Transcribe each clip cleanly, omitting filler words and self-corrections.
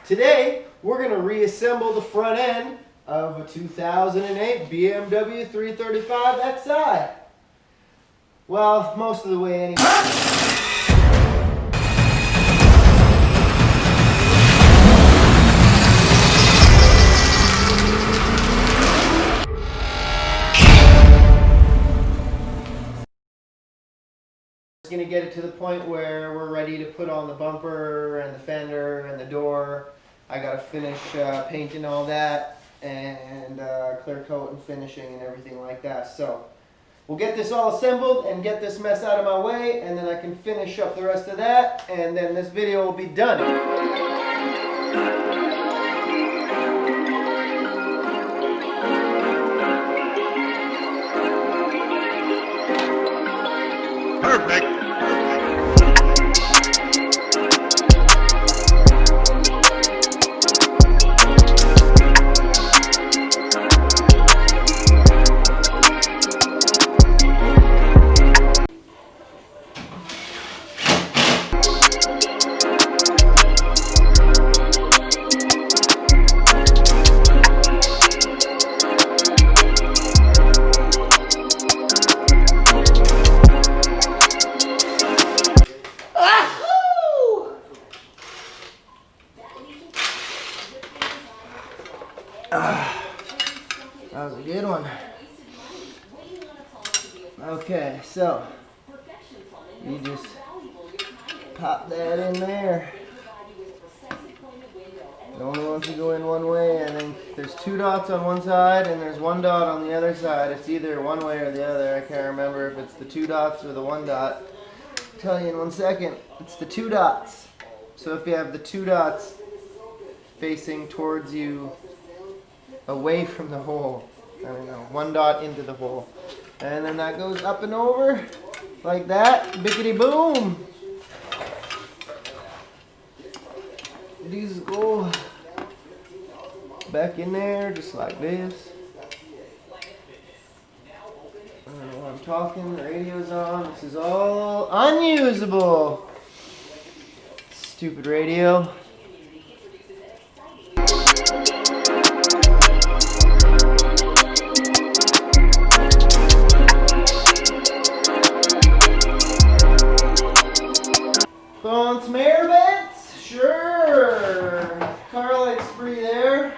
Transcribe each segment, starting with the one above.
Today, we're going to reassemble the front end of a 2008 BMW 335 Xi. Well, most of the way anyway. Going to get it to the point where we're ready to put on the bumper and the fender and the door. I got to finish painting all that and clear coat and finishing and everything like that. So we'll get this all assembled and get this mess out of my way, and then I can finish up the rest of that, and then this video will be done. Perfect. That was a good one. Okay, so you just pop that in there. It only wants to go in one way. I think there's two dots on one side and there's one dot on the other side. It's either one way or the other. I can't remember if it's the two dots or the one dot. I'll tell you in 1 second. It's the two dots. So if you have the two dots facing towards you, away from the hole, I don't know, one dot into the hole, and then that goes up and over like that, bickety boom. These go back in there just like this. I don't know what I'm talking, the radio's on, this is all unusable. Stupid radio. On some air vents? Sure. Car lights free there.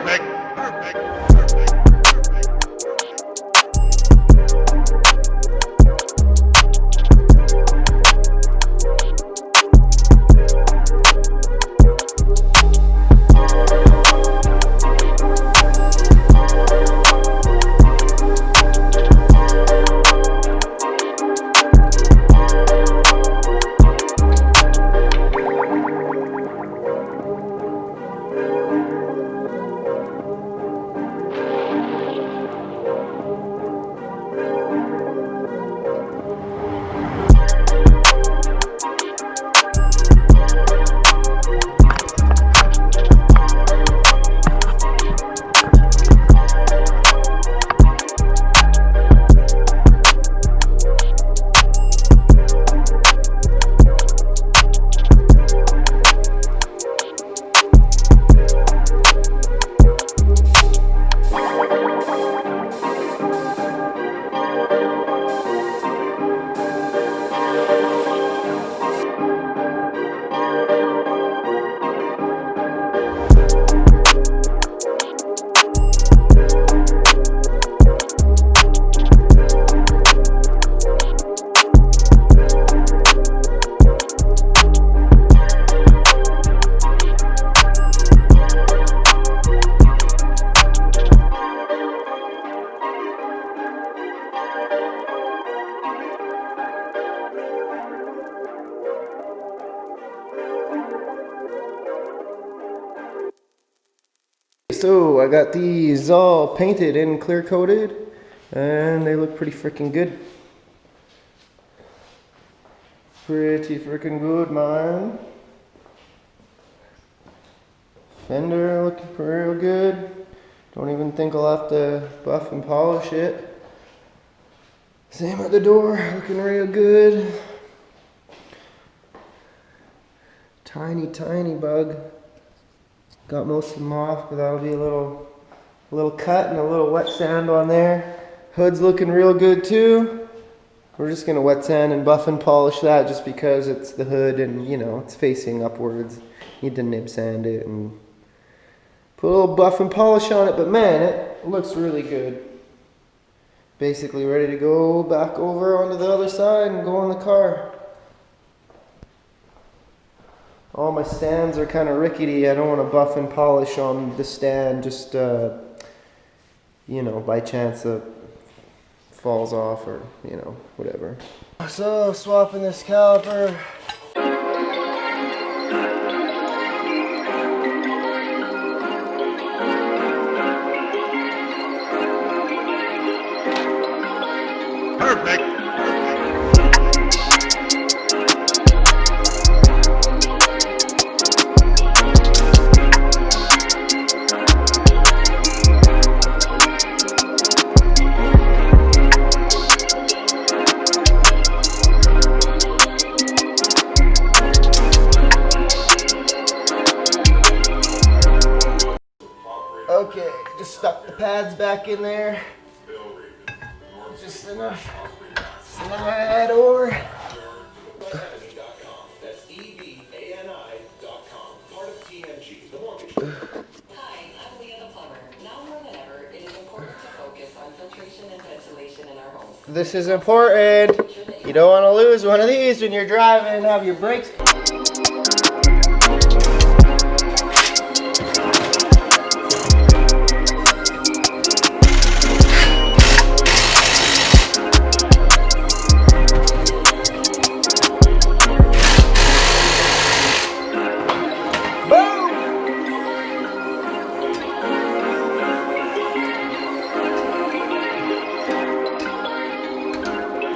Perfect. Perfect. So I got these all painted and clear coated, and they look pretty freaking good. Pretty freaking good, man. Fender looking real good. Don't even think I'll have to buff and polish it. Same at the door, looking real good. Tiny, tiny bug. Got most of them off, but that'll be a little cut and a little wet sand on there. Hood's looking real good too. We're just gonna wet sand and buff and polish that just because it's the hood and you know it's facing upwards. Need to nib sand it and put a little buff and polish on it, but man, it looks really good. Basically ready to go back over onto the other side and go on the car. All my stands are kind of rickety. I don't want to buff and polish on the stand just, you know, by chance it falls off or, you know, whatever. So, swapping this caliper. Perfect. Okay, just stuck the pads back in there. Just enough. Slide over. That's EVANI.com. Part of TMG, the mortgage. Hi, I'm Leah the plumber. Now more than ever, it is important to focus on filtration and ventilation in our homes. This is important. You don't want to lose one of these when you're driving and have your brakes.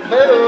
Boom!